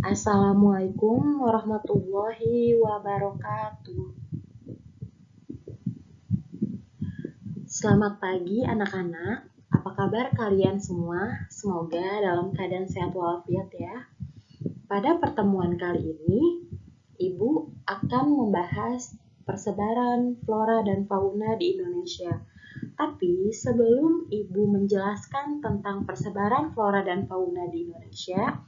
Assalamualaikum warahmatullahi wabarakatuh. Selamat pagi anak-anak. Apa kabar kalian semua? Semoga dalam keadaan sehat walafiat ya. Pada pertemuan kali ini, Ibu akan membahas persebaran flora dan fauna di Indonesia. Tapi sebelum Ibu menjelaskan tentang persebaran flora dan fauna di Indonesia,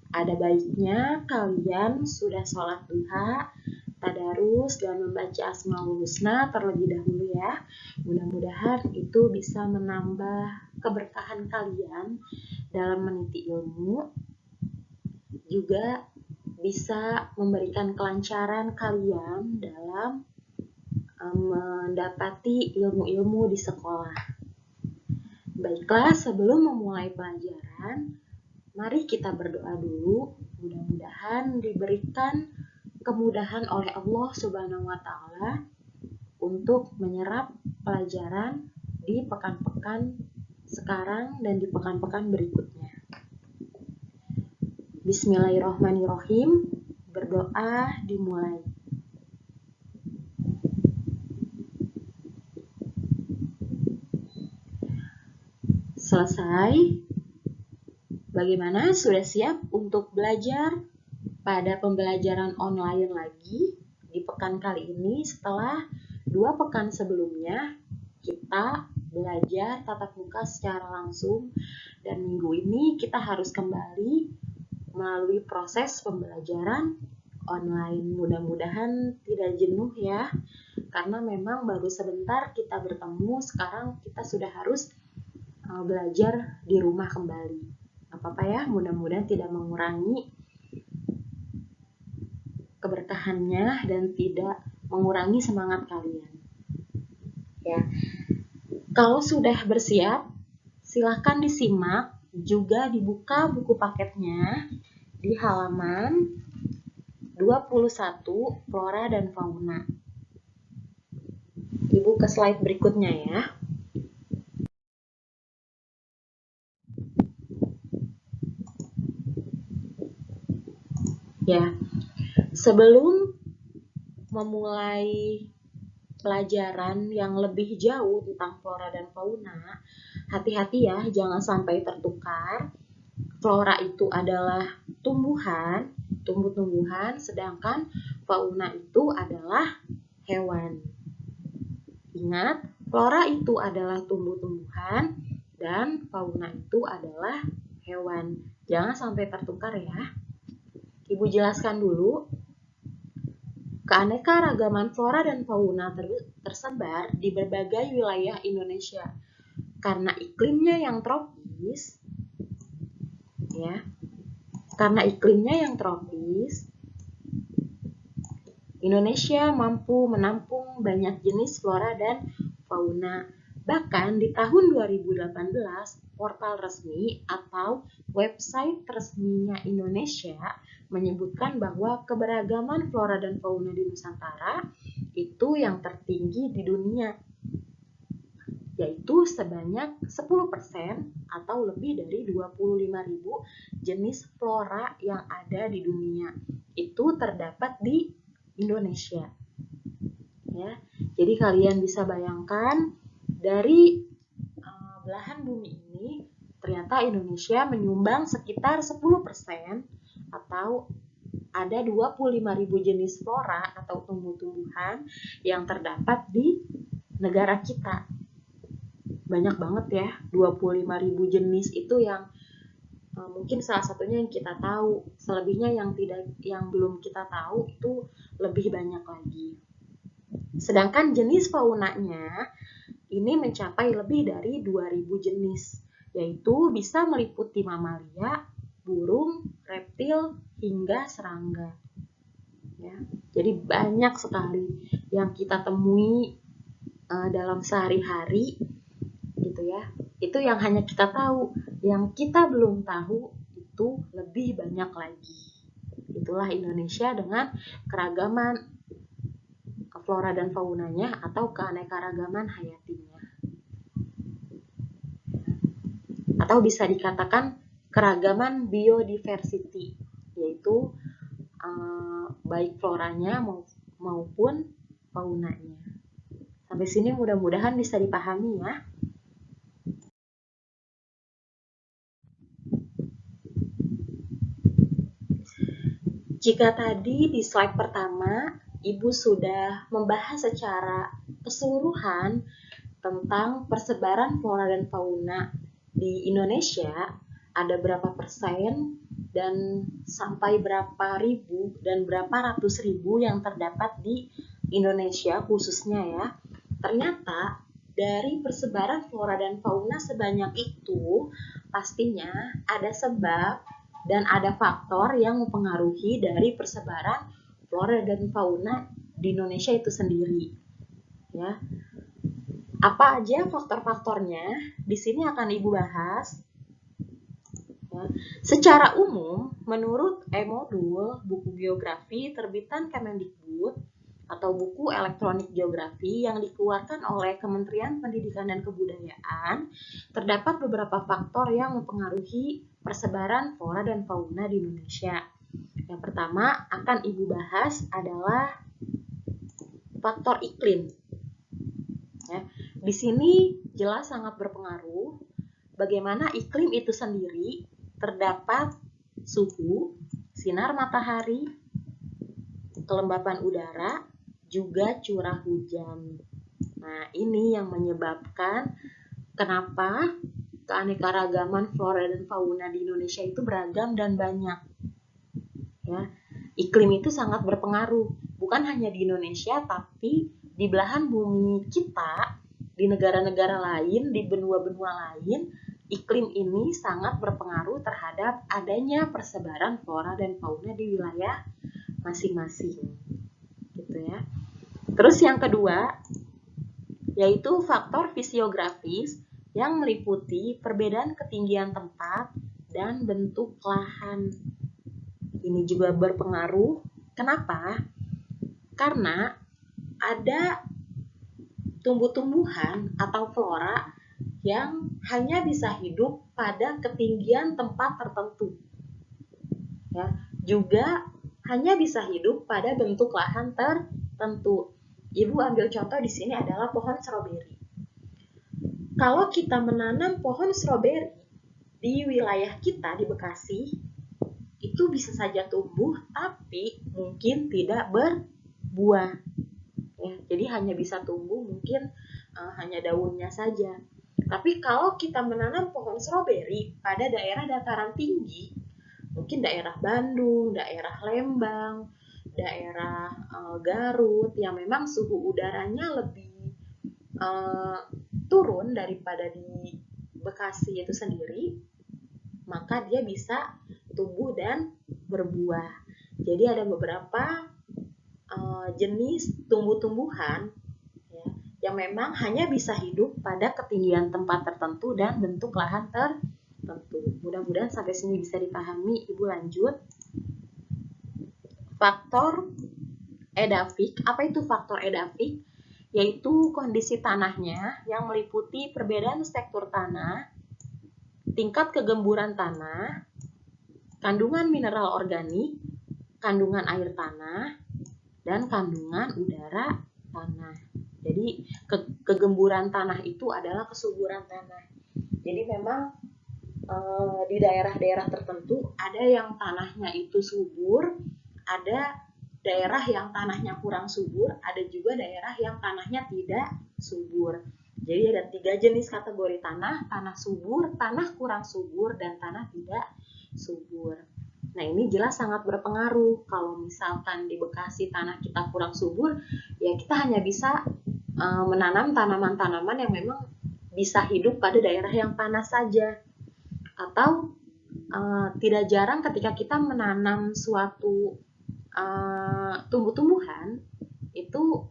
ada baiknya kalian sudah sholat duha, tadarus, dan membaca Asmaul Husna terlebih dahulu ya. Mudah-mudahan itu bisa menambah keberkahan kalian dalam meniti ilmu, juga bisa memberikan kelancaran kalian dalam mendapati ilmu-ilmu di sekolah. Baiklah, sebelum memulai pelajaran, mari kita berdoa dulu, mudah-mudahan diberikan kemudahan oleh Allah Subhanahu wa Ta'ala untuk menyerap pelajaran di pekan-pekan sekarang dan di pekan-pekan berikutnya. Bismillahirrahmanirrahim. Berdoa dimulai. Selesai. Bagaimana? Sudah siap untuk belajar pada pembelajaran online lagi di pekan kali ini setelah 2 pekan sebelumnya kita belajar tatap muka secara langsung, dan minggu ini kita harus kembali melalui proses pembelajaran online. Mudah-mudahan tidak jenuh ya, karena memang baru sebentar kita bertemu, sekarang kita sudah harus belajar di rumah kembali. Apa-apa ya, mudah-mudahan tidak mengurangi keberkahannya dan tidak mengurangi semangat kalian. Ya. Kalau sudah bersiap, silahkan disimak, juga dibuka buku paketnya di halaman 21 Flora dan Fauna. Ibu ke slide berikutnya ya. Ya. Sebelum memulai pelajaran yang lebih jauh tentang flora dan fauna, hati-hati ya, jangan sampai tertukar. Flora itu adalah tumbuh-tumbuhan, sedangkan fauna itu adalah hewan. Ingat, flora itu adalah tumbuh-tumbuhan dan fauna itu adalah hewan. Jangan sampai tertukar ya. Ibu jelaskan dulu. Keanekaragaman flora dan fauna tersebar di berbagai wilayah Indonesia. Karena iklimnya yang tropis, ya. Indonesia mampu menampung banyak jenis flora dan fauna. Bahkan di tahun 2018, portal resmi atau website resminya Indonesia menyebutkan bahwa keberagaman flora dan fauna di Nusantara itu yang tertinggi di dunia, yaitu sebanyak 10% atau lebih dari 25.000 jenis flora yang ada di dunia. Itu terdapat di Indonesia. Ya. Jadi kalian bisa bayangkan dari belahan bumi ini ternyata Indonesia menyumbang sekitar 10% atau ada 25.000 jenis flora atau tumbuh-tumbuhan yang terdapat di negara kita. Banyak banget ya, 25.000 jenis itu yang mungkin salah satunya yang kita tahu, selebihnya yang belum kita tahu itu lebih banyak lagi. Sedangkan jenis faunanya ini mencapai lebih dari 2.000 jenis, yaitu bisa meliputi mamalia, burung, reptil, hingga serangga. Ya, jadi banyak sekali yang kita temui dalam sehari-hari, gitu ya. Itu yang hanya kita tahu, yang kita belum tahu itu lebih banyak lagi. Itulah Indonesia dengan keragaman flora dan faunanya atau keanekaragaman hayatinya. Atau bisa dikatakan keragaman biodiversity. yaitu baik floranya maupun faunanya. Sampai sini mudah-mudahan bisa dipahami ya. Jika tadi di slide pertama, Ibu sudah membahas secara keseluruhan tentang persebaran flora dan fauna di Indonesia, ada berapa persen dan sampai berapa ribu dan berapa ratus ribu yang terdapat di Indonesia khususnya ya. Ternyata dari persebaran flora dan fauna sebanyak itu, pastinya ada sebab dan ada faktor yang mempengaruhi dari persebaran flora dan fauna di Indonesia itu sendiri. Ya. Apa aja faktor-faktornya? Di sini akan Ibu bahas. Ya. Secara umum, menurut modul buku geografi terbitan Kemendikbud atau buku elektronik geografi yang dikeluarkan oleh Kementerian Pendidikan dan Kebudayaan, terdapat beberapa faktor yang mempengaruhi persebaran flora dan fauna di Indonesia. Yang pertama akan Ibu bahas adalah faktor iklim. Ya, di sini jelas sangat berpengaruh bagaimana iklim itu sendiri terdapat suhu, sinar matahari, kelembapan udara, juga curah hujan. Nah, ini yang menyebabkan kenapa keanekaragaman flora dan fauna di Indonesia itu beragam dan banyak. Ya, iklim itu sangat berpengaruh, bukan hanya di Indonesia, tapi di belahan bumi kita, di negara-negara lain, di benua-benua lain, iklim ini sangat berpengaruh terhadap adanya persebaran flora dan fauna di wilayah masing-masing. Gitu ya. Terus yang kedua, yaitu faktor fisiografis yang meliputi perbedaan ketinggian tempat dan bentuk lahan. Ini juga berpengaruh. Kenapa? Karena ada tumbuh-tumbuhan atau flora yang hanya bisa hidup pada ketinggian tempat tertentu. Ya, juga hanya bisa hidup pada bentuk lahan tertentu. Ibu ambil contoh di sini adalah pohon stroberi. Kalau kita menanam pohon stroberi di wilayah kita di Bekasi, itu bisa saja tumbuh, tapi mungkin tidak berbuah. Ya, jadi hanya bisa tumbuh mungkin hanya daunnya saja. Tapi kalau kita menanam pohon stroberi pada daerah dataran tinggi, mungkin daerah Bandung, daerah Lembang, daerah Garut, yang memang suhu udaranya lebih turun daripada di Bekasi itu sendiri, maka dia bisa tumbuh dan berbuah. Jadi ada beberapa jenis tumbuh-tumbuhan ya, yang memang hanya bisa hidup pada ketinggian tempat tertentu dan bentuk lahan tertentu. Mudah-mudahan sampai sini bisa dipahami. Ibu lanjut. Faktor edafik. Apa itu faktor edafik? Yaitu kondisi tanahnya yang meliputi perbedaan struktur tanah, tingkat kegemburan tanah, kandungan mineral organik, kandungan air tanah, dan kandungan udara tanah. Jadi kegemburan tanah itu adalah kesuburan tanah. Jadi memang di daerah-daerah tertentu ada yang tanahnya itu subur, ada daerah yang tanahnya kurang subur, ada juga daerah yang tanahnya tidak subur. Jadi ada 3 jenis kategori tanah: tanah subur, tanah kurang subur, dan tanah tidak subur. Nah, ini jelas sangat berpengaruh. Kalau misalkan di Bekasi tanah kita kurang subur, ya kita hanya bisa menanam tanaman-tanaman yang memang bisa hidup pada daerah yang panas saja. Atau tidak jarang ketika kita menanam suatu tumbuh-tumbuhan, itu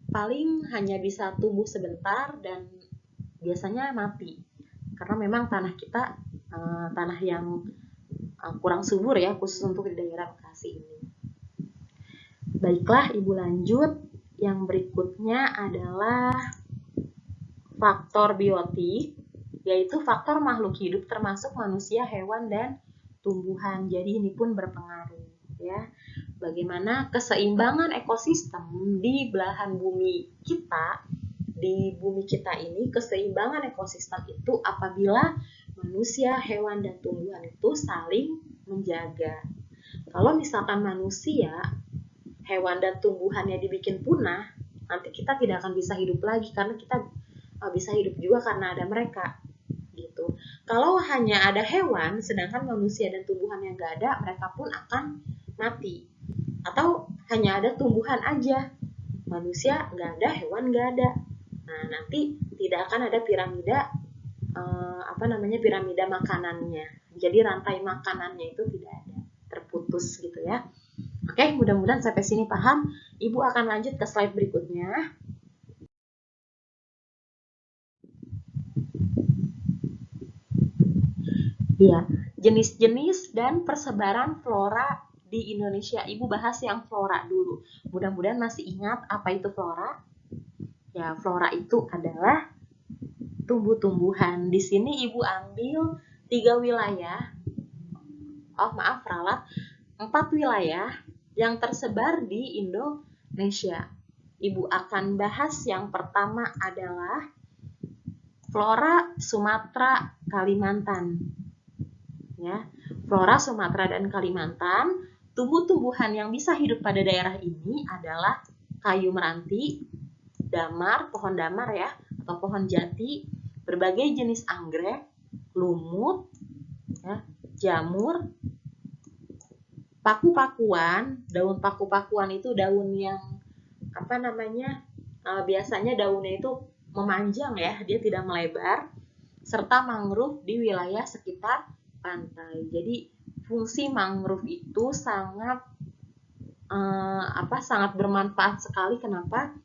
paling hanya bisa tumbuh sebentar dan biasanya mati. Karena memang tanah kita tanah yang kurang subur ya, khusus untuk di daerah Bekasi ini. Baiklah, Ibu lanjut. Yang berikutnya adalah faktor biotik, yaitu faktor makhluk hidup termasuk manusia, hewan, dan tumbuhan. Jadi ini pun berpengaruh ya. Bagaimana keseimbangan ekosistem di belahan bumi kita, ini, keseimbangan ekosistem itu apabila manusia, hewan, dan tumbuhan itu saling menjaga. Kalau misalkan manusia, hewan, dan tumbuhannya dibikin punah, nanti kita tidak akan bisa hidup lagi, karena kita bisa hidup juga karena ada mereka gitu. Kalau hanya ada hewan, sedangkan manusia dan tumbuhan yang gak ada, mereka pun akan mati. Atau hanya ada tumbuhan aja, manusia nggak ada, hewan nggak ada. Nah, nanti tidak akan ada piramida piramida makanannya. Jadi rantai makanannya itu tidak ada, terputus gitu ya. Oke, mudah-mudahan sampai sini paham. Ibu akan lanjut ke slide berikutnya. Ya, jenis-jenis dan persebaran flora di Indonesia. Ibu bahas yang flora dulu. Mudah-mudahan masih ingat apa itu flora. Ya, flora itu adalah tumbuh-tumbuhan. Di sini Ibu ambil 3 wilayah. Ralat, 4 wilayah yang tersebar di Indonesia. Ibu akan bahas yang pertama adalah flora Sumatera Kalimantan. Ya, flora Sumatera dan Kalimantan, tumbuh-tumbuhan yang bisa hidup pada daerah ini adalah kayu meranti, damar, pohon damar ya, atau pohon jati, berbagai jenis anggrek, lumut, ya, jamur, paku-pakuan. Daun paku-pakuan itu daun yang biasanya daunnya itu memanjang ya, dia tidak melebar, serta mangrove di wilayah sekitar pantai. Jadi fungsi mangrove itu sangat bermanfaat sekali. Kenapa?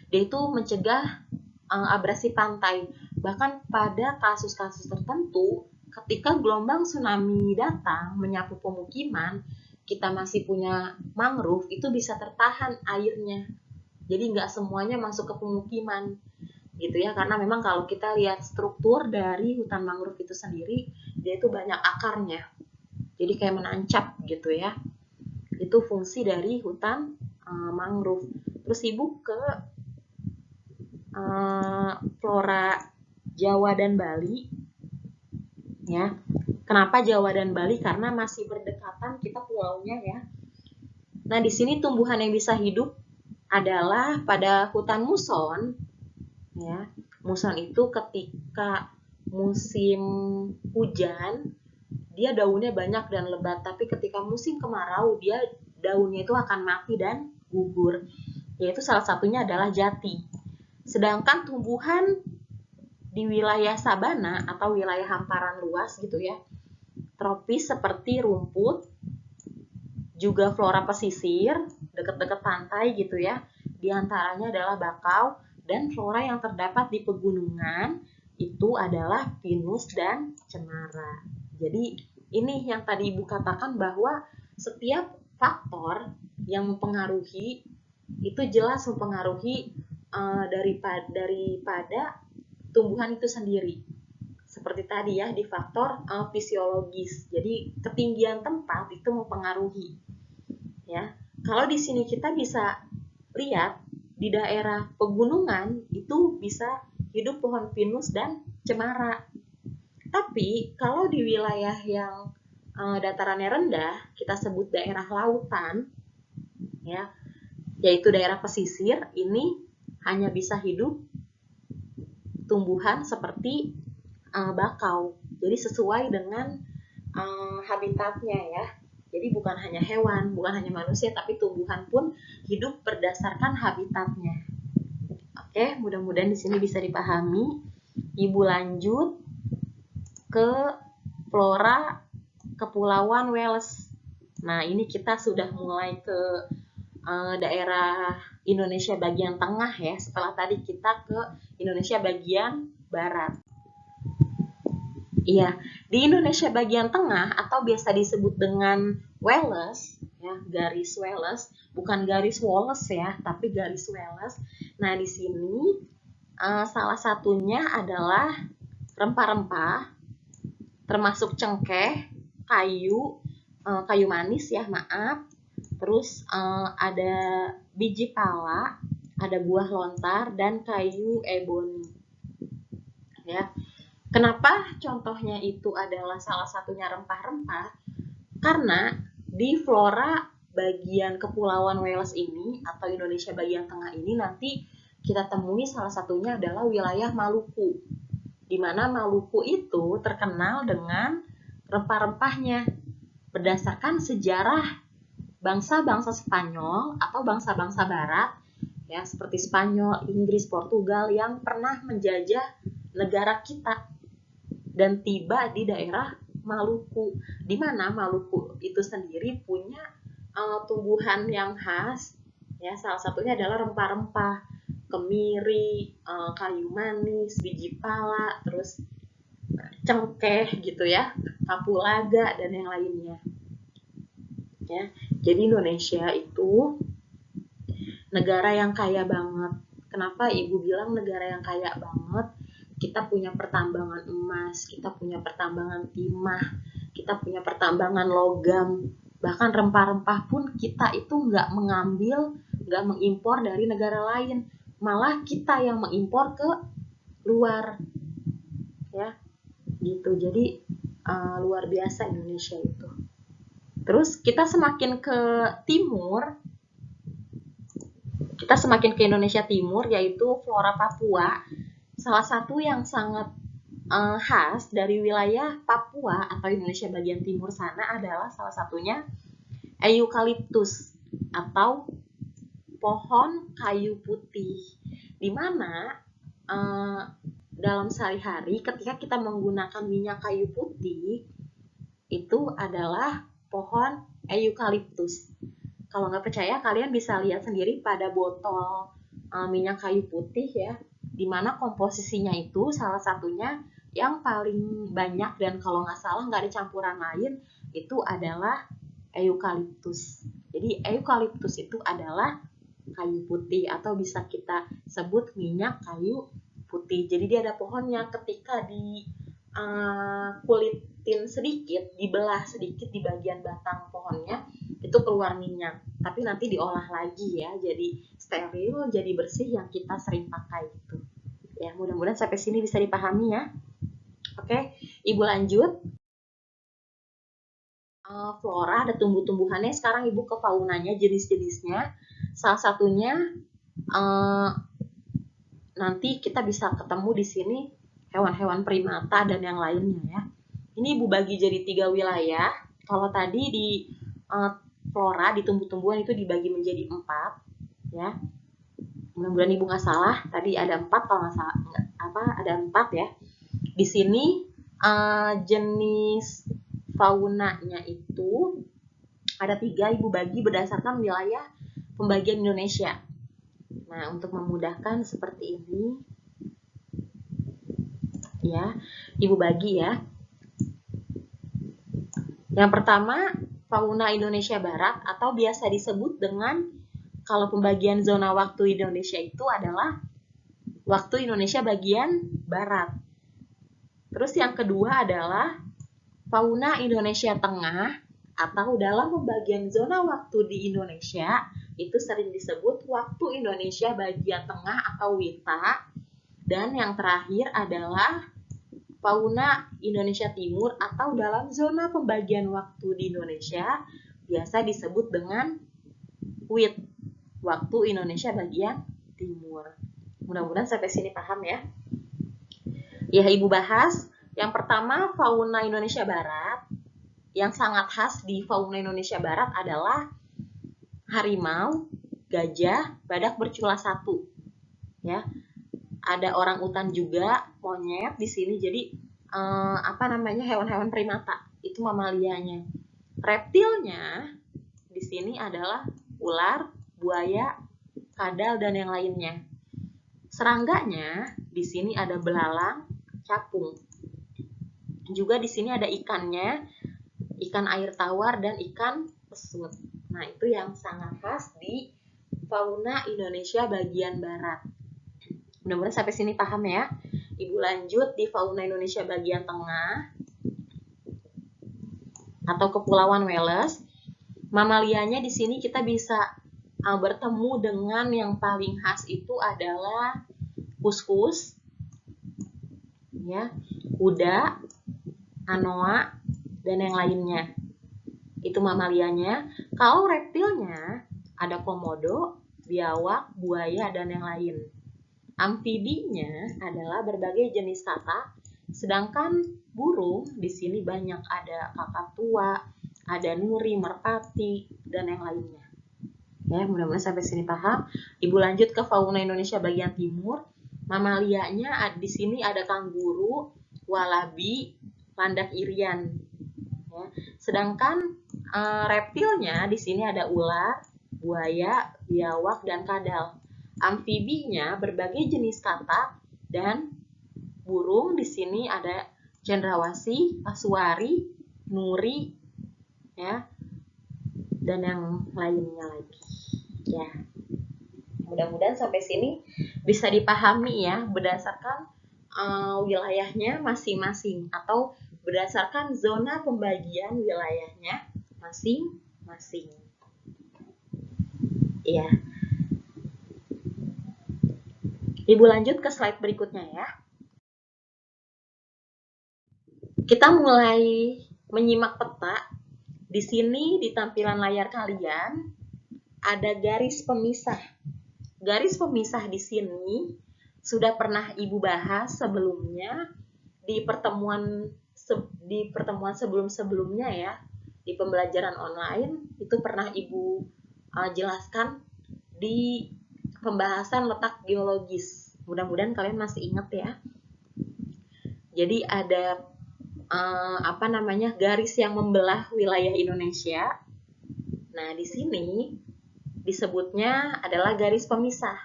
Dia itu mencegah abrasi pantai. Bahkan pada kasus-kasus tertentu, ketika gelombang tsunami datang menyapu pemukiman, kita masih punya mangrove, itu bisa tertahan airnya. Jadi nggak semuanya masuk ke pemukiman gitu ya, karena memang kalau kita lihat struktur dari hutan mangrove itu sendiri, dia itu banyak akarnya, jadi kayak menancap gitu ya. Itu fungsi dari hutan mangrove. Terus Ibu ke flora Jawa dan Bali ya. Kenapa Jawa dan Bali? Karena masih berdekatan kita pulaunya ya. Nah, di sini tumbuhan yang bisa hidup adalah pada hutan muson ya. Muson itu ketika musim hujan dia daunnya banyak dan lebat, tapi ketika musim kemarau dia daunnya itu akan mati dan gugur. Yaitu salah satunya adalah jati. Sedangkan tumbuhan di wilayah sabana atau wilayah hamparan luas gitu ya, tropis seperti rumput, juga flora pesisir dekat-dekat pantai gitu ya, diantaranya adalah bakau, dan flora yang terdapat di pegunungan itu adalah pinus dan cemara. Jadi ini yang tadi Ibu katakan bahwa setiap faktor yang mempengaruhi itu jelas mempengaruhi daripada tumbuhan itu sendiri. Seperti tadi ya, di faktor fisiologis. Jadi ketinggian tempat itu mempengaruhi. Ya, kalau di sini kita bisa lihat di daerah pegunungan itu bisa hidup pohon pinus dan cemara. Tapi kalau di wilayah yang datarannya rendah, kita sebut daerah lautan, ya, yaitu daerah pesisir, ini hanya bisa hidup tumbuhan seperti bakau. Jadi sesuai dengan habitatnya ya. Jadi bukan hanya hewan, bukan hanya manusia, tapi tumbuhan pun hidup berdasarkan habitatnya. Oke, mudah-mudahan di sini bisa dipahami. Ibu lanjut ke flora Kepulauan Wales. Nah, ini kita sudah mulai ke daerah Indonesia bagian tengah ya, setelah tadi kita ke Indonesia bagian barat. Iya, di Indonesia bagian tengah atau biasa disebut dengan Wales, ya, garis Wales, bukan garis Wallace ya, tapi garis Wales. Nah, di sini salah satunya adalah rempah-rempah, termasuk cengkeh, kayu manis ya, maaf. Terus ada biji pala, ada buah lontar, dan kayu eboni. Ya, kenapa contohnya itu adalah salah satunya rempah-rempah? Karena di flora bagian Kepulauan Wales ini atau Indonesia bagian tengah ini nanti kita temui salah satunya adalah wilayah Maluku. Di mana Maluku itu terkenal dengan rempah-rempahnya. Berdasarkan sejarah bangsa-bangsa Spanyol atau bangsa-bangsa barat ya, seperti Spanyol, Inggris, Portugal yang pernah menjajah negara kita dan tiba di daerah Maluku, di mana Maluku itu sendiri punya tumbuhan yang khas ya, salah satunya adalah rempah-rempah, kemiri, kayu manis, biji pala, terus cengkeh gitu ya, kapulaga dan yang lainnya. Ya, jadi Indonesia itu negara yang kaya banget. Kenapa Ibu bilang negara yang kaya banget? Kita punya pertambangan emas, kita punya pertambangan timah, kita punya pertambangan logam, bahkan rempah-rempah pun kita itu nggak mengimpor dari negara lain, malah kita yang mengimpor ke luar, ya, gitu. Jadi luar biasa Indonesia itu. Terus kita semakin ke timur, kita semakin ke Indonesia Timur, yaitu flora Papua. Salah satu yang sangat khas dari wilayah Papua atau Indonesia bagian timur sana adalah salah satunya eukaliptus atau pohon kayu putih. Di mana dalam sehari-hari ketika kita menggunakan minyak kayu putih itu adalah pohon eukaliptus. Kalau nggak percaya, kalian bisa lihat sendiri pada botol minyak kayu putih ya, dimana komposisinya itu salah satunya yang paling banyak dan kalau nggak salah nggak ada campuran lain itu adalah eukaliptus. Jadi eukaliptus itu adalah kayu putih atau bisa kita sebut minyak kayu putih. Jadi dia ada pohonnya, ketika di kulitin sedikit, dibelah sedikit di bagian batang pohonnya, itu keluar minyak, tapi nanti diolah lagi ya, jadi steril, jadi bersih yang kita sering pakai itu. Ya, mudah-mudahan sampai sini bisa dipahami ya. Oke, Ibu lanjut. Flora ada tumbuh-tumbuhannya, sekarang Ibu ke faunanya, jenis-jenisnya. Salah satunya nanti kita bisa ketemu di sini hewan-hewan primata dan yang lainnya ya. Ini Ibu bagi jadi 3 wilayah. Kalau tadi di flora, di tumbuh-tumbuhan itu dibagi menjadi 4 ya. Mudah-mudahan Ibu nggak salah. Tadi ada 4 kalau nggak salah, ada 4 ya. Di sini jenis faunanya itu ada 3, Ibu bagi berdasarkan wilayah pembagian Indonesia. Nah, untuk memudahkan seperti ini ya, Ibu bagi ya. Yang pertama, fauna Indonesia Barat atau biasa disebut dengan, kalau pembagian zona waktu Indonesia itu adalah waktu Indonesia bagian Barat. Terus yang kedua adalah fauna Indonesia Tengah atau dalam pembagian zona waktu di Indonesia itu sering disebut waktu Indonesia bagian tengah atau WITA. Dan yang terakhir adalah fauna Indonesia Timur atau dalam zona pembagian waktu di Indonesia biasa disebut dengan WIT, waktu Indonesia bagian timur. Mudah-mudahan sampai sini paham ya. Ya, Ibu bahas. Yang pertama, fauna Indonesia Barat. Yang sangat khas di fauna Indonesia Barat adalah harimau, gajah, badak bercula 1. Ya. Ada orang utan juga, monyet di sini. Jadi hewan-hewan primata, itu mamalianya. Reptilnya di sini adalah ular, buaya, kadal dan yang lainnya. Serangganya di sini ada belalang, capung. Juga di sini ada ikannya, ikan air tawar dan ikan pesut. Nah, itu yang sangat khas di fauna Indonesia bagian barat. Mudah-mudahan sampai sini paham ya. Ibu lanjut di fauna Indonesia bagian tengah. atau Kepulauan Wales. Mamalianya di sini kita bisa bertemu dengan yang paling khas itu adalah kuskus, ya, kuda, anoa, dan yang lainnya. Itu mamalianya. Kalau reptilnya ada komodo, biawak, buaya, dan yang lain. Amfibinya adalah berbagai jenis katak, sedangkan burung di sini banyak, ada kakatua, ada nuri, merpati, dan yang lainnya. Ya, mudah-mudahan sampai sini paham. Ibu lanjut ke fauna Indonesia bagian timur. Mamalianya di sini ada kanguru, walabi, landak irian. Ya. Sedangkan reptilnya di sini ada ular, buaya, biawak, dan kadal. Amfibinya berbagai jenis katak dan burung di sini ada cendrawasih, kasuari, nuri, ya, dan yang lainnya lagi. Ya, mudah-mudahan sampai sini bisa dipahami ya berdasarkan wilayahnya masing-masing atau berdasarkan zona pembagian wilayahnya masing-masing. Ya. Ibu lanjut ke slide berikutnya ya. Kita mulai menyimak peta. Di sini di tampilan layar kalian ada garis pemisah. Garis pemisah di sini sudah pernah Ibu bahas sebelumnya di pertemuan sebelum-sebelumnya ya. Di pembelajaran online itu pernah Ibu jelaskan di pembahasan letak geologis. Mudah-mudahan kalian masih ingat ya. Jadi ada garis yang membelah wilayah Indonesia. Nah, di sini disebutnya adalah garis pemisah.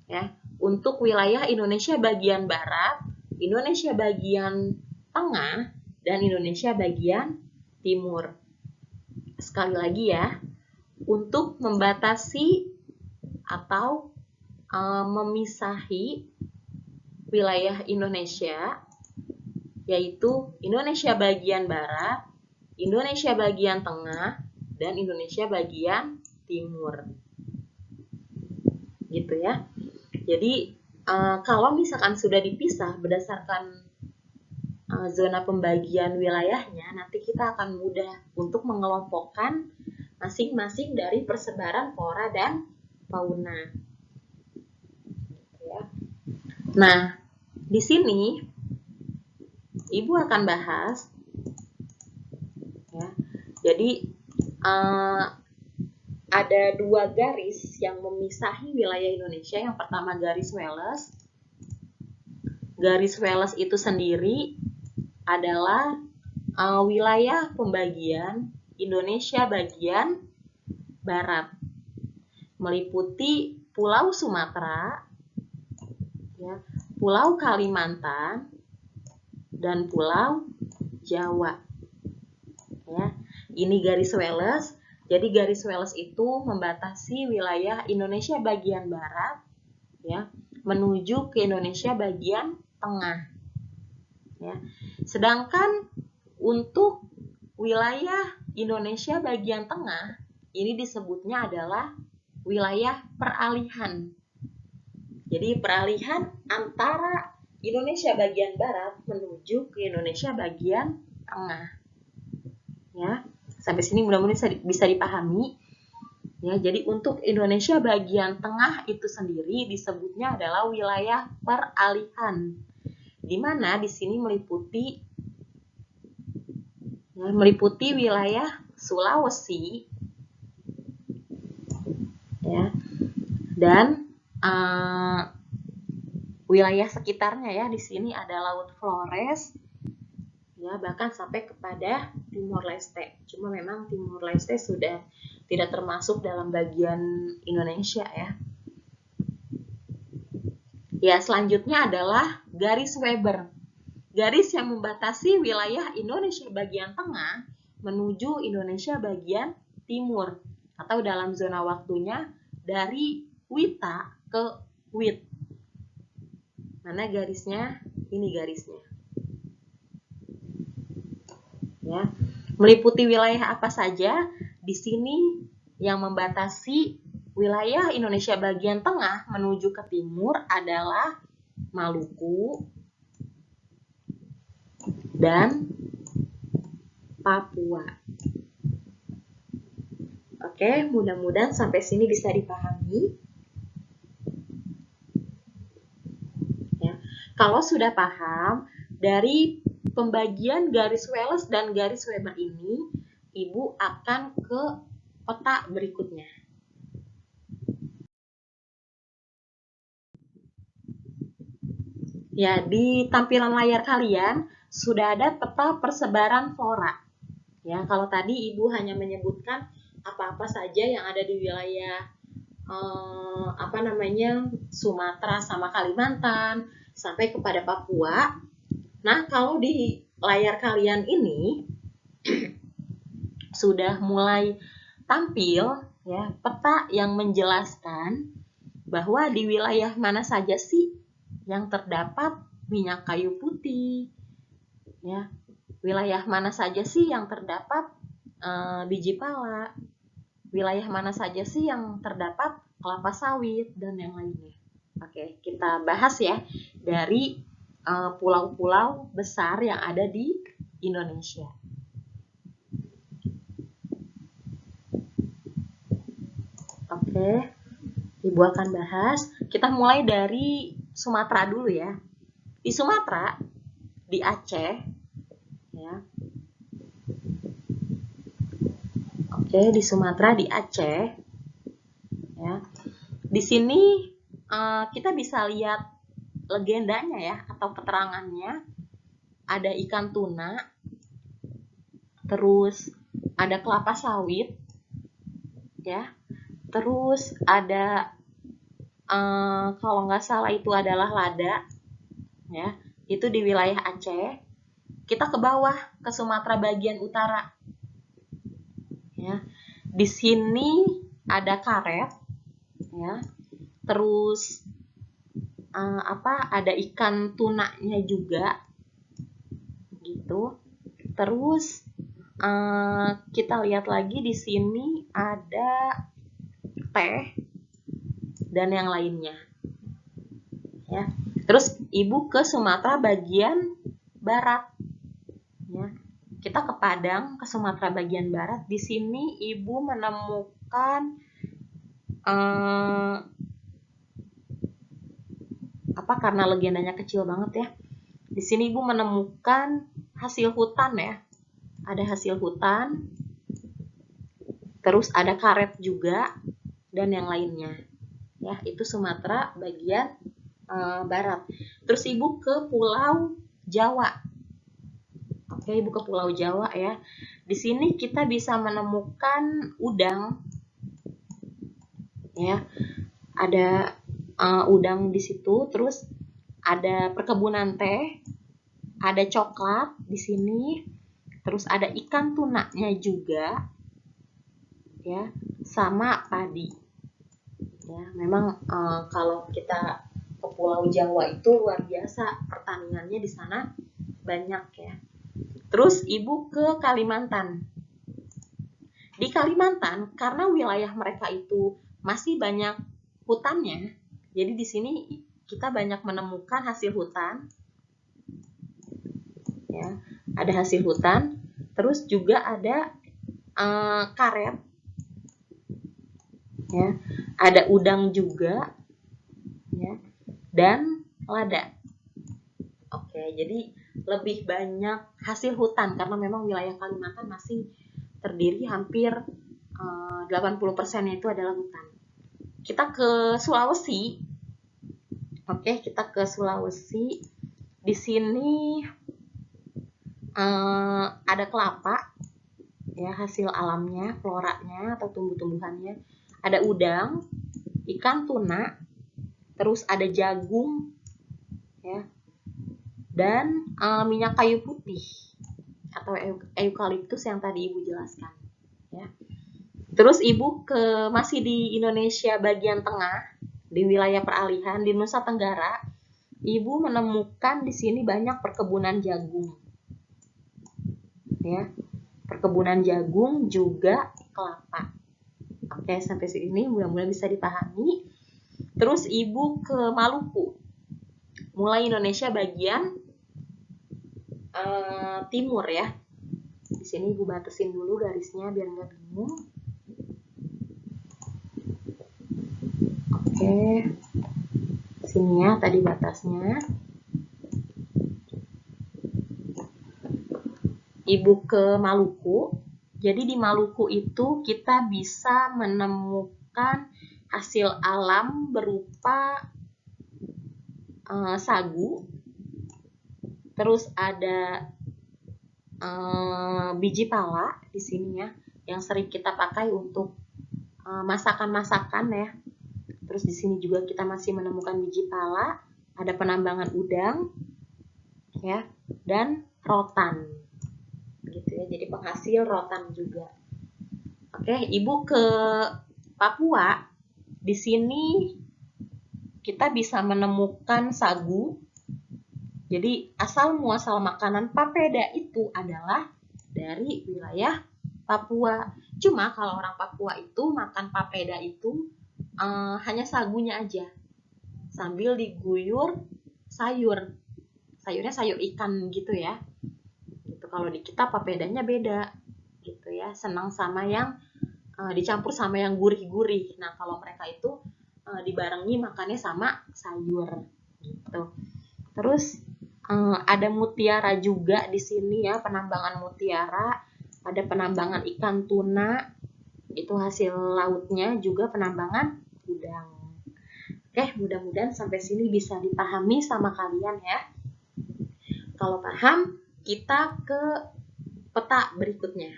Ya, untuk wilayah Indonesia bagian barat, Indonesia bagian tengah, dan Indonesia bagian timur. Sekali lagi ya, untuk membatasi atau memisahi wilayah Indonesia, yaitu Indonesia bagian barat, Indonesia bagian tengah, dan Indonesia bagian timur. Gitu ya. Jadi kalau misalkan sudah dipisah berdasarkan zona pembagian wilayahnya, nanti kita akan mudah untuk mengelompokkan masing-masing dari persebaran flora dan fauna. Ya. Nah, di sini Ibu akan bahas ya. Jadi ada dua garis yang memisahi wilayah Indonesia. Yang pertama garis Wallace. Garis Wallace itu sendiri adalah wilayah pembagian Indonesia bagian barat, meliputi Pulau Sumatera, ya, Pulau Kalimantan, dan Pulau Jawa. Ya, ini garis Wallace. Jadi garis Wallace itu membatasi wilayah Indonesia bagian barat, ya, menuju ke Indonesia bagian tengah. Ya. Sedangkan untuk wilayah Indonesia bagian tengah, ini disebutnya adalah wilayah peralihan. Jadi peralihan antara Indonesia bagian barat menuju ke Indonesia bagian tengah. Ya. Sampai sini mudah-mudahan bisa dipahami. Ya, jadi untuk Indonesia bagian tengah itu sendiri disebutnya adalah wilayah peralihan, di mana di sini meliputi wilayah Sulawesi, ya, dan wilayah sekitarnya ya. Di sini ada Laut Flores, ya, bahkan sampai kepada Timor Leste. Cuma memang Timor Leste sudah tidak termasuk dalam bagian Indonesia ya. Ya, selanjutnya adalah garis Weber. Garis yang membatasi wilayah Indonesia bagian tengah menuju Indonesia bagian timur, atau dalam zona waktunya dari Wita ke Wit. Mana garisnya? Ini garisnya. Ya. Meliputi wilayah apa saja? Di sini yang membatasi wilayah Indonesia bagian tengah menuju ke timur adalah Maluku dan Papua. Oke, mudah-mudahan sampai sini bisa dipahami. Ya. Kalau sudah paham, dari pembagian garis Wallace dan garis Weber ini, Ibu akan ke peta berikutnya. Ya, di tampilan layar kalian sudah ada peta persebaran flora. Ya, kalau tadi Ibu hanya menyebutkan apa-apa saja yang ada di wilayah Sumatera sama Kalimantan sampai kepada Papua. Nah, kalau di layar kalian ini sudah mulai tampil ya peta yang menjelaskan bahwa di wilayah mana saja sih yang terdapat minyak kayu putih, ya, wilayah mana saja sih yang terdapat biji pala, wilayah mana saja sih yang terdapat kelapa sawit dan yang lainnya. Oke, kita bahas ya dari pulau-pulau besar yang ada di Indonesia. Oke, Ibu akan bahas. Kita mulai dari Sumatera dulu ya. Di Sumatera, di Aceh, ya. Oke, di Sumatera, di Aceh, ya. Di sini kita bisa lihat legendanya ya atau keterangannya. Ada ikan tuna, terus ada kelapa sawit, ya. Terus ada kalau nggak salah itu adalah lada, ya. Itu di wilayah Aceh. Kita ke bawah ke Sumatera bagian utara, ya. Di sini ada karet, ya. Terus ada ikan tunanya juga, gitu. Terus kita lihat lagi di sini ada teh dan yang lainnya, ya. Terus Ibu ke Sumatera bagian barat, ya. Kita ke Padang, ke Sumatera bagian barat. Di sini Ibu menemukan karena legendanya kecil banget ya. Di sini Ibu menemukan hasil hutan ya. Ada hasil hutan, terus ada karet juga dan yang lainnya. Ya, itu Sumatera bagian barat. Terus Ibu ke Pulau Jawa. Oke, Ibu ke Pulau Jawa ya. Di sini kita bisa menemukan udang, ya. Ada udang di situ. Terus ada perkebunan teh, ada coklat di sini. Terus ada ikan tunanya juga, ya, sama padi. Ya, memang kalau kita ke Pulau Jawa itu luar biasa pertaniannya di sana banyak ya. Terus Ibu ke Kalimantan. Di Kalimantan karena wilayah mereka itu masih banyak hutannya, jadi di sini kita banyak menemukan hasil hutan. Ya, ada hasil hutan, terus juga ada karet, ya, ada udang juga, ya, dan lada. Oke, jadi lebih banyak hasil hutan karena memang wilayah Kalimantan masih terdiri hampir 80%-nya itu adalah hutan. Kita ke Sulawesi. Oke, kita ke Sulawesi. Di sini ada kelapa, ya, hasil alamnya, floranya atau tumbuh-tumbuhannya. Ada udang, ikan tuna, terus ada jagung, ya, dan minyak kayu putih atau eukaliptus yang tadi Ibu jelaskan, ya. Terus Ibu masih di Indonesia bagian tengah, di wilayah peralihan di Nusa Tenggara. Ibu menemukan di sini banyak perkebunan jagung, ya, perkebunan jagung, juga kelapa. Oke, sampai sini mudah-mudahan bisa dipahami. Terus Ibu ke Maluku. Mulai Indonesia bagian timur ya. Di sini Ibu batasin dulu garisnya biar nggak bingung. Oke, sini ya tadi batasnya. Ibu ke Maluku. Jadi di Maluku itu kita bisa menemukan hasil alam berupa sagu. Terus ada biji pala di sini ya, yang sering kita pakai untuk masakan-masakan ya. Terus di sini juga kita masih menemukan biji pala, ada penambangan udang ya, dan rotan. Gitu ya. Jadi penghasil rotan juga. Oke, Ibu ke Papua. Di sini kita bisa menemukan sagu. Jadi asal muasal makanan papeda itu adalah dari wilayah Papua. Cuma kalau orang Papua itu makan papeda itu hanya sagunya aja, sambil diguyur sayur. Sayurnya sayur ikan gitu ya. Gitu. Kalau di kita papedanya beda gitu ya. Senang sama yang dicampur sama yang gurih-gurih. Nah, kalau mereka itu dibarengi makannya sama sayur gitu. Terus ada mutiara juga di sini ya, penambangan mutiara, ada penambangan ikan tuna, itu hasil lautnya, juga penambangan udang. Oke, mudah-mudahan sampai sini bisa dipahami sama kalian ya. Kalau paham, kita ke peta berikutnya.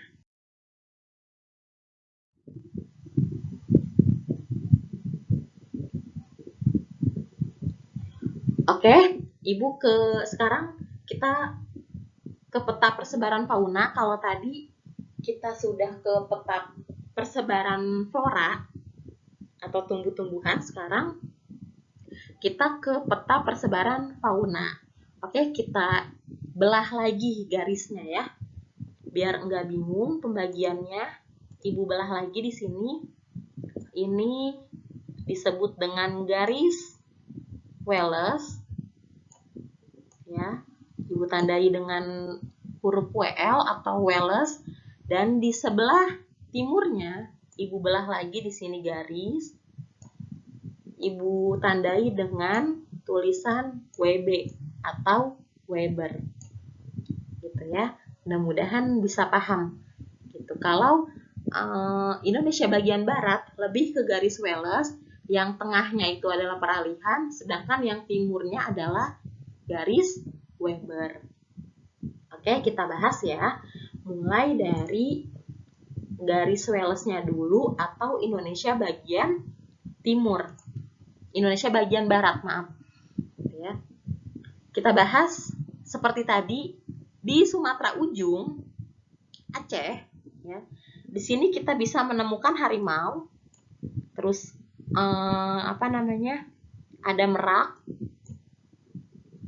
Oke, Ibu sekarang kita ke peta persebaran fauna. Kalau tadi kita sudah ke peta persebaran flora atau tumbuh-tumbuhan, sekarang kita ke peta persebaran fauna. Oke, kita belah lagi garisnya ya, biar enggak bingung pembagiannya. Ibu belah lagi di sini. Ini disebut dengan garis Wallace ya. Ibu tandai dengan huruf WL atau Wallace, dan di sebelah timurnya Ibu belah lagi di sini garis. Ibu tandai dengan tulisan WB atau Weber. Gitu ya. Mudah-mudahan bisa paham. Gitu. Kalau Indonesia bagian barat lebih ke garis Wallace, yang tengahnya itu adalah peralihan, sedangkan yang timurnya adalah garis Weber. Oke, kita bahas ya. Mulai dari garis Wallace-nya dulu atau Indonesia bagian timur. Indonesia bagian barat, maaf. Ya. Kita bahas seperti tadi di Sumatera ujung, Aceh, ya. Di sini kita bisa menemukan harimau. Terus ada merak,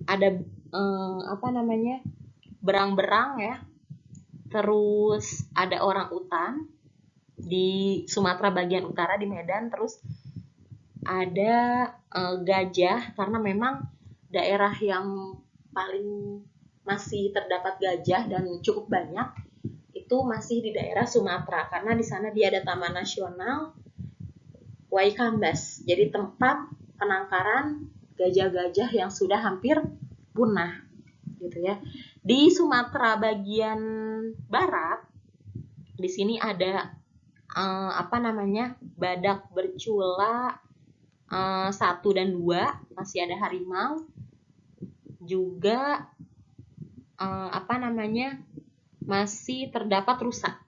ada berang-berang ya. Terus ada orang utan di Sumatera bagian utara di Medan. Terus ada gajah, karena memang daerah yang paling masih terdapat gajah dan cukup banyak itu masih di daerah Sumatera, karena di sana dia ada Taman Nasional Waikambas, jadi tempat penangkaran gajah-gajah yang sudah hampir punah gitu ya. Di Sumatera bagian barat, di sini ada badak bercula 1 dan 2, masih ada harimau, juga masih terdapat rusa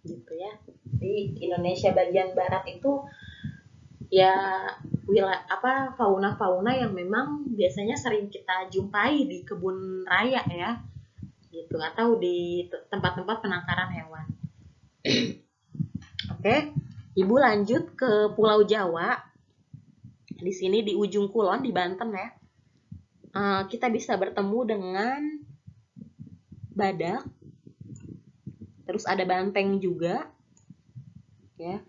gitu ya. Di Indonesia bagian barat itu ya fauna-fauna yang memang biasanya sering kita jumpai di kebun raya ya gitu, atau di tempat-tempat penangkaran hewan. Oke, Ibu lanjut ke Pulau Jawa. Di sini di ujung kulon di Banten ya, kita bisa bertemu dengan badak. Terus ada banteng juga, ya.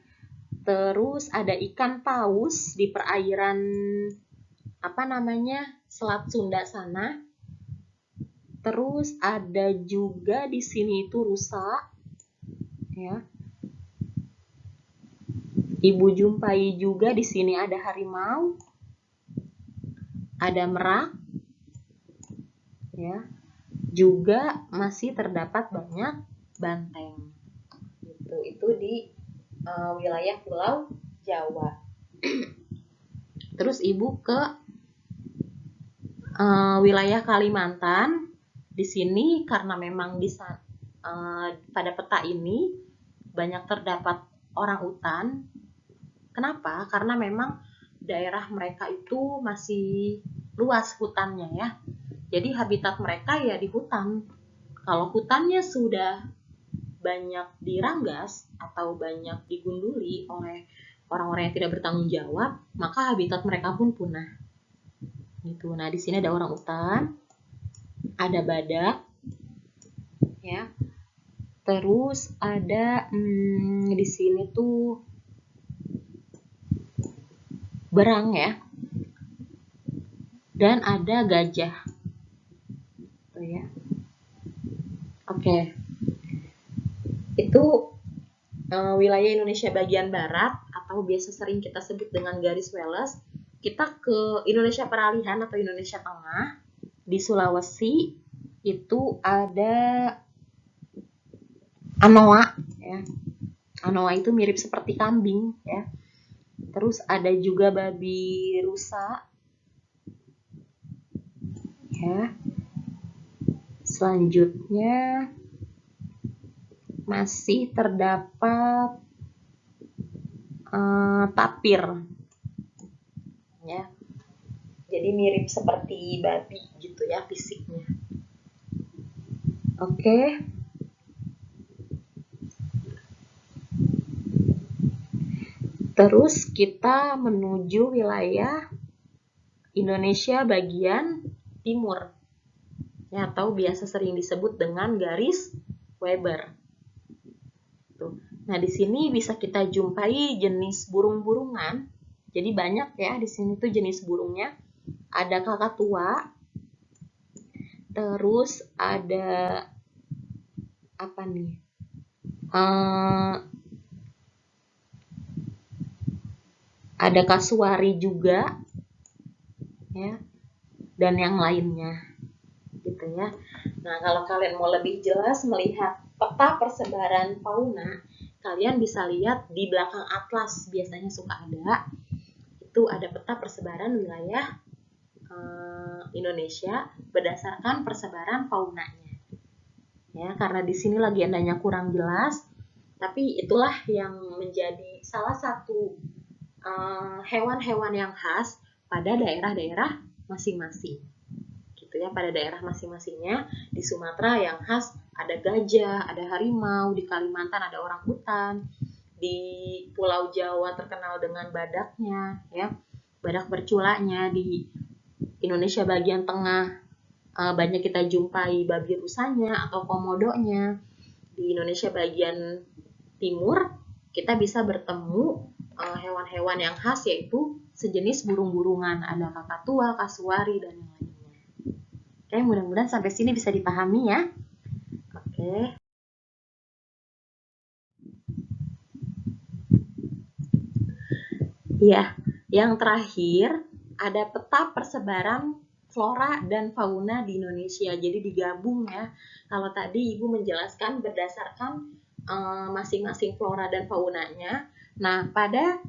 Terus ada ikan paus di perairan Selat Sunda sana. Terus ada juga di sini itu rusa, ya. Ibu jumpai juga di sini ada harimau, ada merak, ya. Juga masih terdapat banyak banteng. Itu di wilayah Pulau Jawa. Terus ibu ke wilayah Kalimantan. Di sini karena memang pada peta ini banyak terdapat orang utan. Kenapa? Karena memang daerah mereka itu masih luas hutannya, ya. Jadi habitat mereka ya di hutan. Kalau hutannya sudah banyak diranggas atau banyak digunduli oleh orang-orang yang tidak bertanggung jawab, maka habitat mereka pun punah. Gitu. Nah, di sini ada orang utan, ada badak, ya. Terus ada di sini tuh berang, ya. Dan ada gajah. Tuh, ya. Oke. Itu wilayah Indonesia bagian barat atau biasa sering kita sebut dengan garis Wallace. Kita ke Indonesia peralihan atau Indonesia tengah. Di Sulawesi itu ada anoa, ya. Anoa itu mirip seperti kambing, ya. Terus ada juga babi rusa, ya. Selanjutnya masih terdapat tapir, ya. Jadi mirip seperti babi gitu, ya, fisiknya. Oke. Terus kita menuju wilayah Indonesia bagian timur, ya, atau biasa sering disebut dengan garis Weber. Tuh. Nah, di sini bisa kita jumpai jenis burung-burungan. Jadi banyak, ya, di sini tuh jenis burungnya. Ada kakatua, terus ada apa nih? Ada kasuari juga, ya, dan yang lainnya, gitu, ya. Nah, kalau kalian mau lebih jelas melihat peta persebaran fauna, kalian bisa lihat di belakang atlas, biasanya suka ada. Itu ada peta persebaran wilayah Indonesia berdasarkan persebaran faunanya, ya. Karena di sini legendanya kurang jelas, tapi itulah yang menjadi salah satu hewan-hewan yang khas pada daerah-daerah masing-masing, gitu, ya. Pada daerah masing-masingnya. Di Sumatera yang khas ada gajah, ada harimau. Di Kalimantan ada orang hutan. Di Pulau Jawa terkenal dengan badaknya, ya, badak berculaknya. Di Indonesia bagian tengah banyak kita jumpai babi rusanya atau komodonya. Di Indonesia bagian timur kita bisa bertemu hewan-hewan yang khas, yaitu sejenis burung-burungan. Ada kakatua, kasuari, dan yang lainnya. Oke, mudah-mudahan sampai sini bisa dipahami, ya. Oke. Ya, yang terakhir ada peta persebaran flora dan fauna di Indonesia. Jadi digabung, ya. Kalau tadi Ibu menjelaskan berdasarkan masing-masing flora dan faunanya. Nah, pada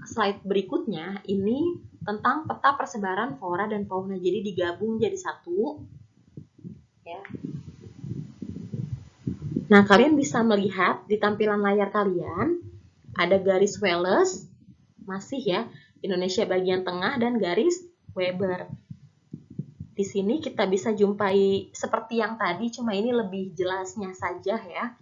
slide berikutnya ini tentang peta persebaran flora dan fauna. Jadi digabung jadi satu, ya. Nah, kalian bisa melihat di tampilan layar kalian ada garis Wallace, masih, ya, Indonesia bagian tengah, dan garis Weber. Di sini kita bisa jumpai seperti yang tadi, cuma ini lebih jelasnya saja, ya.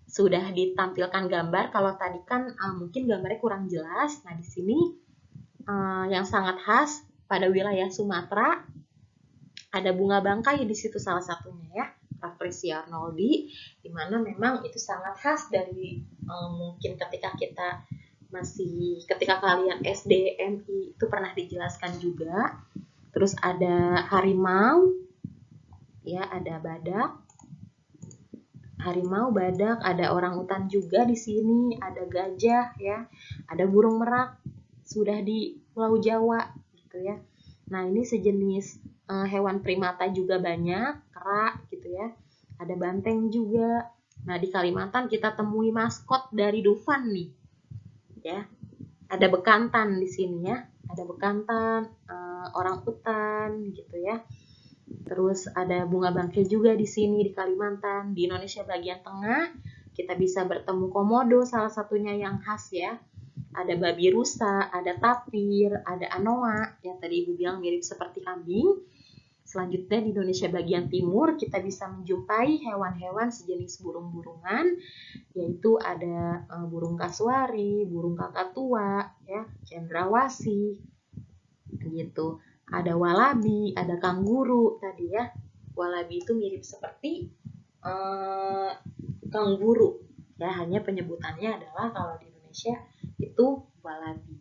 Sudah ditampilkan gambar. Kalau tadi kan mungkin gambarnya kurang jelas. Nah, di sini yang sangat khas pada wilayah Sumatera ada bunga bangkai di situ salah satunya, ya. Raffresia Arnoldi, di mana memang itu sangat khas dari mungkin ketika kalian SD, MI itu pernah dijelaskan juga. Terus ada harimau, ya, ada badak, harimau, badak, ada orangutan juga di sini, ada gajah, ya, ada burung merak, sudah di Pulau Jawa, gitu ya. Nah, ini sejenis hewan primata juga banyak, kera, gitu ya. Ada banteng juga. Nah, di Kalimantan kita temui maskot dari Dufan nih, ya. Ada bekantan di sini ya, ada bekantan, orangutan gitu ya. Terus ada bunga bangkai juga di sini di Kalimantan. Di Indonesia bagian tengah kita bisa bertemu komodo, salah satunya yang khas ya. Ada babi rusa, ada tapir, ada anoa, yang tadi Ibu bilang mirip seperti kambing. Selanjutnya di Indonesia bagian timur kita bisa menjumpai hewan-hewan sejenis burung-burungan, yaitu ada burung kasuari, burung kakatua, ya, cendrawasih, gitu. Ada walabi, ada kanguru tadi ya. Walabi itu mirip seperti kanguru, ya, hanya penyebutannya adalah kalau di Indonesia itu walabi.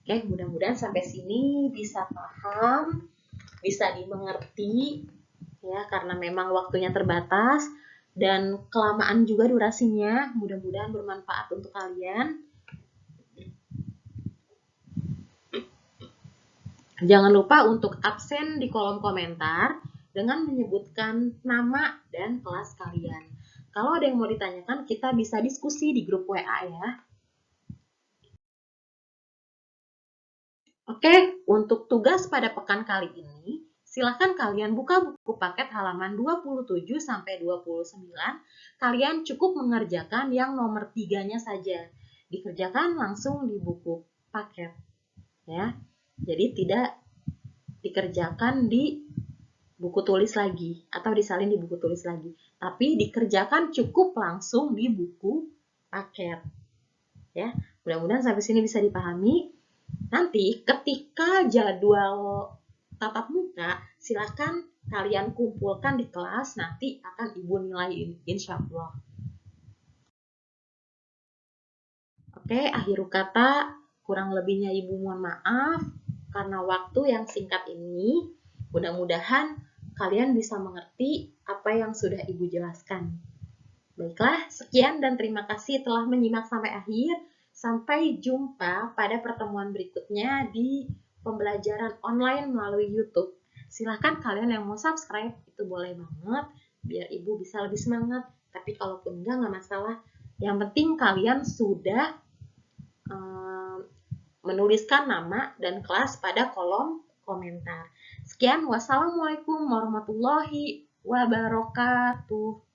Oke, mudah-mudahan sampai sini bisa paham, bisa dimengerti, ya, karena memang waktunya terbatas dan kelamaan juga durasinya. Mudah-mudahan bermanfaat untuk kalian. Jangan lupa untuk absen di kolom komentar dengan menyebutkan nama dan kelas kalian. Kalau ada yang mau ditanyakan, kita bisa diskusi di grup WA ya. Oke, untuk tugas pada pekan kali ini, silakan kalian buka buku paket halaman 27 sampai 29. Kalian cukup mengerjakan yang nomor 3-nya saja. Dikerjakan langsung di buku paket, ya. Jadi tidak dikerjakan di buku tulis lagi atau disalin di buku tulis lagi, tapi dikerjakan cukup langsung di buku paket, ya. Mudah-mudahan sampai sini bisa dipahami. Nanti ketika jadwal tatap muka, silahkan kalian kumpulkan di kelas, nanti akan Ibu nilai insya Allah. Oke, akhir kata kurang lebihnya Ibu mohon maaf karena waktu yang singkat ini. Mudah-mudahan kalian bisa mengerti apa yang sudah Ibu jelaskan. Baiklah, sekian dan terima kasih telah menyimak sampai akhir. Sampai jumpa pada pertemuan berikutnya di pembelajaran online melalui YouTube. Silahkan kalian yang mau subscribe, itu boleh banget, biar Ibu bisa lebih semangat. Tapi kalaupun enggak masalah. Yang penting kalian sudah menuliskan nama dan kelas pada kolom komentar. Sekian, wassalamualaikum warahmatullahi wabarakatuh.